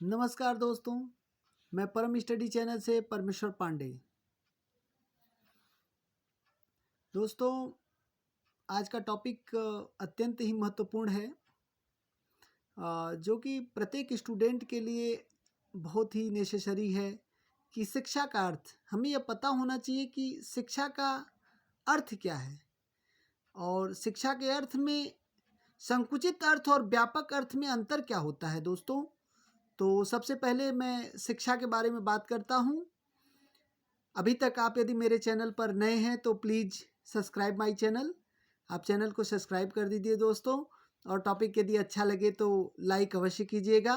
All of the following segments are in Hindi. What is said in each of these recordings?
नमस्कार दोस्तों, मैं परम स्टडी चैनल से परमेश्वर पांडे। दोस्तों, आज का टॉपिक अत्यंत ही महत्वपूर्ण है, जो कि प्रत्येक स्टूडेंट के लिए बहुत ही नेसेसरी है कि शिक्षा का अर्थ हमें यह पता होना चाहिए कि शिक्षा का अर्थ क्या है और शिक्षा के अर्थ में संकुचित अर्थ और व्यापक अर्थ में अंतर क्या होता है। दोस्तों, तो सबसे पहले मैं शिक्षा के बारे में बात करता हूँ। अभी तक आप यदि मेरे चैनल पर नए हैं तो प्लीज़ सब्सक्राइब माय चैनल। आप चैनल को सब्सक्राइब कर दीजिए दोस्तों, और टॉपिक यदि अच्छा लगे तो लाइक अवश्य कीजिएगा।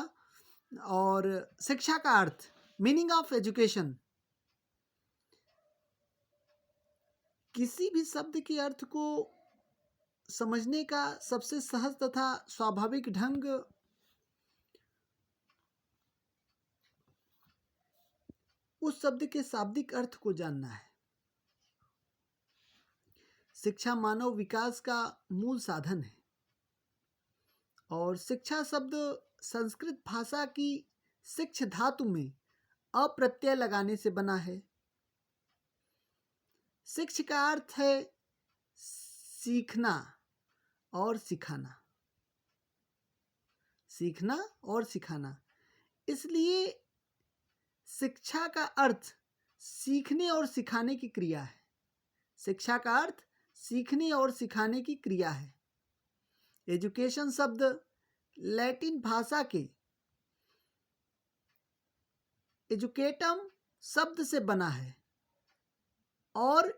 और शिक्षा का अर्थ, मीनिंग ऑफ एजुकेशन, किसी भी शब्द के अर्थ को समझने का सबसे सहज तथा स्वाभाविक ढंग उस शब्द के शाब्दिक अर्थ को जानना है। शिक्षा मानव विकास का मूल साधन है और शिक्षा शब्द संस्कृत भाषा की शिक्ष धातु में अप्रत्यय लगाने से बना है। शिक्ष का अर्थ है सीखना और सिखाना, सीखना और सिखाना। इसलिए शिक्षा का अर्थ सीखने और सिखाने की क्रिया है। शिक्षा का अर्थ सीखने और सिखाने की क्रिया है। एजुकेशन शब्द लैटिन भाषा के एजुकेटम शब्द से बना है और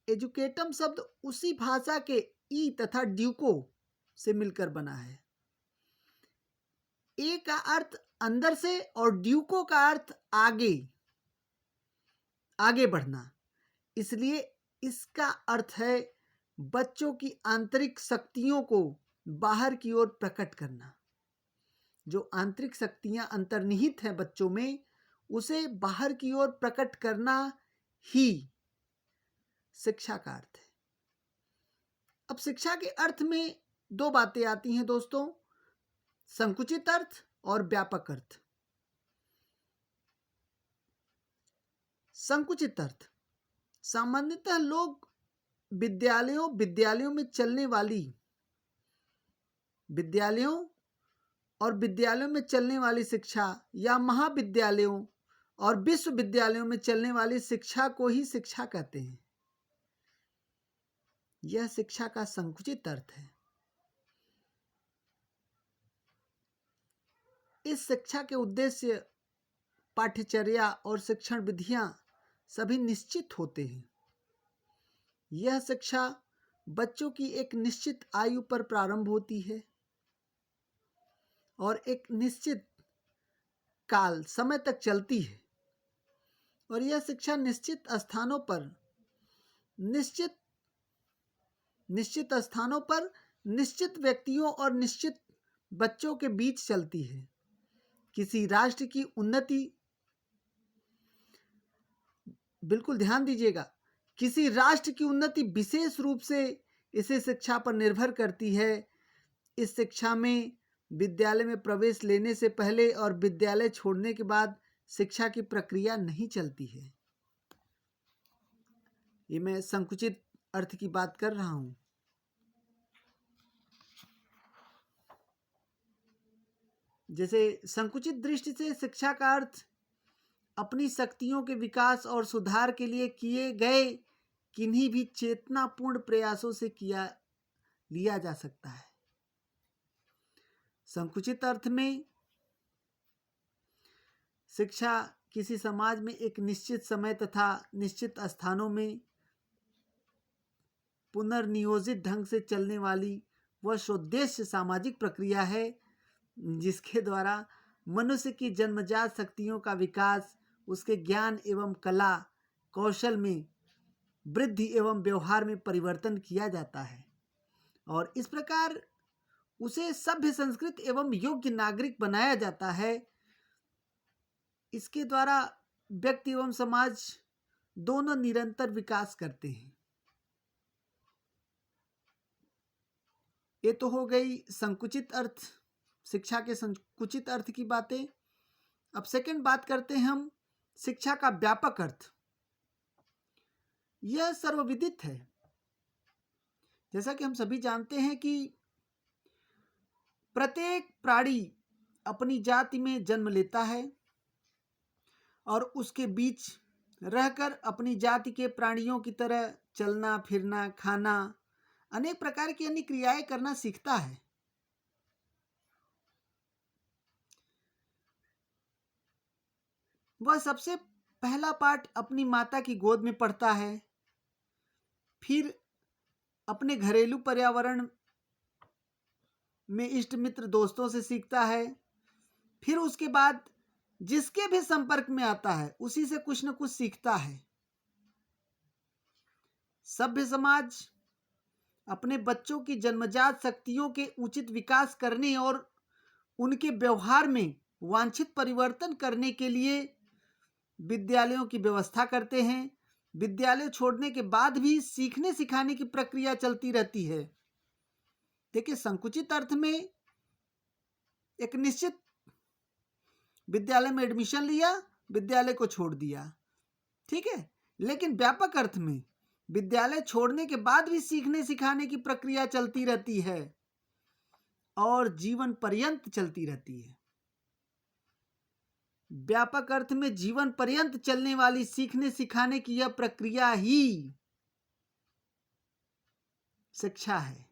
एजुकेटम शब्द उसी भाषा के ई तथा ड्यूको से मिलकर बना है। ए का अर्थ अंदर से और ड्यूको का अर्थ आगे, आगे बढ़ना। इसलिए इसका अर्थ है बच्चों की आंतरिक शक्तियों को बाहर की ओर प्रकट करना। जो आंतरिक शक्तियां अंतर्निहित हैं बच्चों में, उसे बाहर की ओर प्रकट करना ही शिक्षा का अर्थ है। अब शिक्षा के अर्थ में दो बातें आती हैं दोस्तों, संकुचित अर्थ और व्यापक अर्थ। संकुचित अर्थ, सामान्यतः लोग विद्यालयों में चलने वाली विद्यालयों में चलने वाली शिक्षा या महाविद्यालयों और विश्वविद्यालयों में चलने वाली शिक्षा को ही शिक्षा कहते हैं। यह शिक्षा का संकुचित अर्थ है। इस शिक्षा के उद्देश्य, पाठ्यचर्या और शिक्षण विधियां सभी निश्चित होते हैं। यह शिक्षा बच्चों की एक निश्चित आयु पर प्रारंभ होती है और एक निश्चित काल समय तक चलती है, और यह शिक्षा निश्चित स्थानों पर निश्चित व्यक्तियों और निश्चित बच्चों के बीच चलती है। किसी राष्ट्र की उन्नति, बिल्कुल ध्यान दीजिएगा, किसी राष्ट्र की उन्नति विशेष रूप से इसे शिक्षा पर निर्भर करती है। इस शिक्षा में विद्यालय में प्रवेश लेने से पहले और विद्यालय छोड़ने के बाद शिक्षा की प्रक्रिया नहीं चलती है। ये मैं संकुचित अर्थ की बात कर रहा हूं। जैसे संकुचित दृष्टि से शिक्षा का अर्थ अपनी शक्तियों के विकास और सुधार के लिए किए गए किन्हीं भी चेतनापूर्ण प्रयासों से लिया जा सकता है। संकुचित अर्थ में शिक्षा किसी समाज में एक निश्चित समय तथा निश्चित स्थानों में पुनर्नियोजित ढंग से चलने वाली वह स्वोद्देश्य सामाजिक प्रक्रिया है जिसके द्वारा मनुष्य की जन्मजात शक्तियों का विकास, उसके ज्ञान एवं कला कौशल में वृद्धि एवं व्यवहार में परिवर्तन किया जाता है और इस प्रकार उसे सभ्य, संस्कृत एवं योग्य नागरिक बनाया जाता है। इसके द्वारा व्यक्ति एवं समाज दोनों निरंतर विकास करते हैं। ये तो हो गई संकुचित अर्थ, शिक्षा के संकुचित अर्थ की बातें। अब सेकंड बात करते हैं हम शिक्षा का व्यापक अर्थ। यह सर्वविदित है। जैसा कि हम सभी जानते हैं कि प्रत्येक प्राणी अपनी जाति में जन्म लेता है और उसके बीच रहकर अपनी जाति के प्राणियों की तरह चलना फिरना, खाना, अनेक प्रकार की अन्य क्रियाएं करना सीखता है। वह सबसे पहला पाठ अपनी माता की गोद में पढ़ता है, फिर अपने घरेलू पर्यावरण में इष्ट मित्र दोस्तों से सीखता है, फिर उसके बाद जिसके भी संपर्क में आता है उसी से कुछ न कुछ सीखता है। सभ्य समाज अपने बच्चों की जन्मजात शक्तियों के उचित विकास करने और उनके व्यवहार में वांछित परिवर्तन करने के लिए विद्यालयों की व्यवस्था करते हैं। विद्यालय छोड़ने के बाद भी सीखने सिखाने की प्रक्रिया चलती रहती है। देखिए, संकुचित अर्थ में एक निश्चित विद्यालय में एडमिशन लिया, विद्यालय को छोड़ दिया, ठीक है। लेकिन व्यापक अर्थ में विद्यालय छोड़ने के बाद भी सीखने सिखाने की प्रक्रिया चलती रहती है और जीवन पर्यंत चलती रहती है। व्यापक अर्थ में जीवन पर्यंत चलने वाली सीखने सिखाने की यह प्रक्रिया ही शिक्षा है।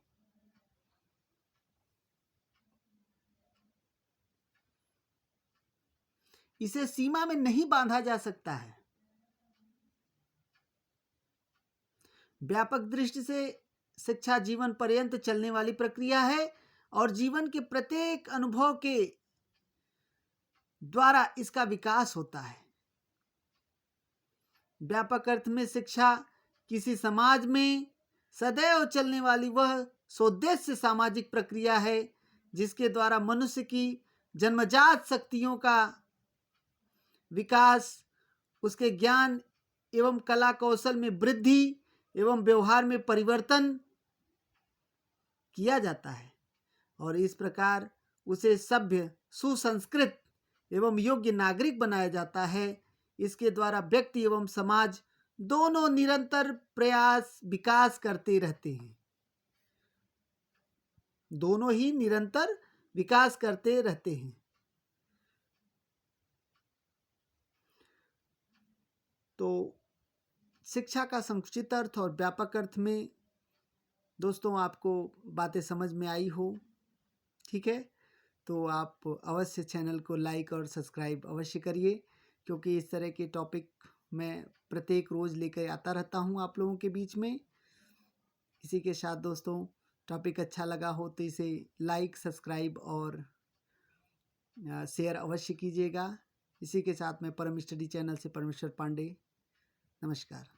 इसे सीमा में नहीं बांधा जा सकता है। व्यापक दृष्टि से शिक्षा जीवन पर्यंत चलने वाली प्रक्रिया है और जीवन के प्रत्येक अनुभव के द्वारा इसका विकास होता है। व्यापक अर्थ में शिक्षा किसी समाज में सदैव चलने वाली वह सोद्देश्य सामाजिक प्रक्रिया है जिसके द्वारा मनुष्य की जन्मजात शक्तियों का विकास, उसके ज्ञान एवं कला कौशल में वृद्धि एवं व्यवहार में परिवर्तन किया जाता है और इस प्रकार उसे सभ्य, सुसंस्कृत एवं योग्य नागरिक बनाया जाता है। इसके द्वारा व्यक्ति एवं समाज दोनों निरंतर प्रयास विकास करते रहते हैं। दोनों ही निरंतर विकास करते रहते हैं। तो शिक्षा का संकुचित अर्थ और व्यापक अर्थ में दोस्तों आपको बातें समझ में आई हो, ठीक है। तो आप अवश्य चैनल को लाइक और सब्सक्राइब अवश्य करिए, क्योंकि इस तरह के टॉपिक मैं प्रत्येक रोज़ लेकर आता रहता हूँ आप लोगों के बीच में। इसी के साथ दोस्तों, टॉपिक अच्छा लगा हो तो इसे लाइक, सब्सक्राइब और शेयर अवश्य कीजिएगा। इसी के साथ मैं परम स्टडी चैनल से परमेश्वर पांडे, नमस्कार।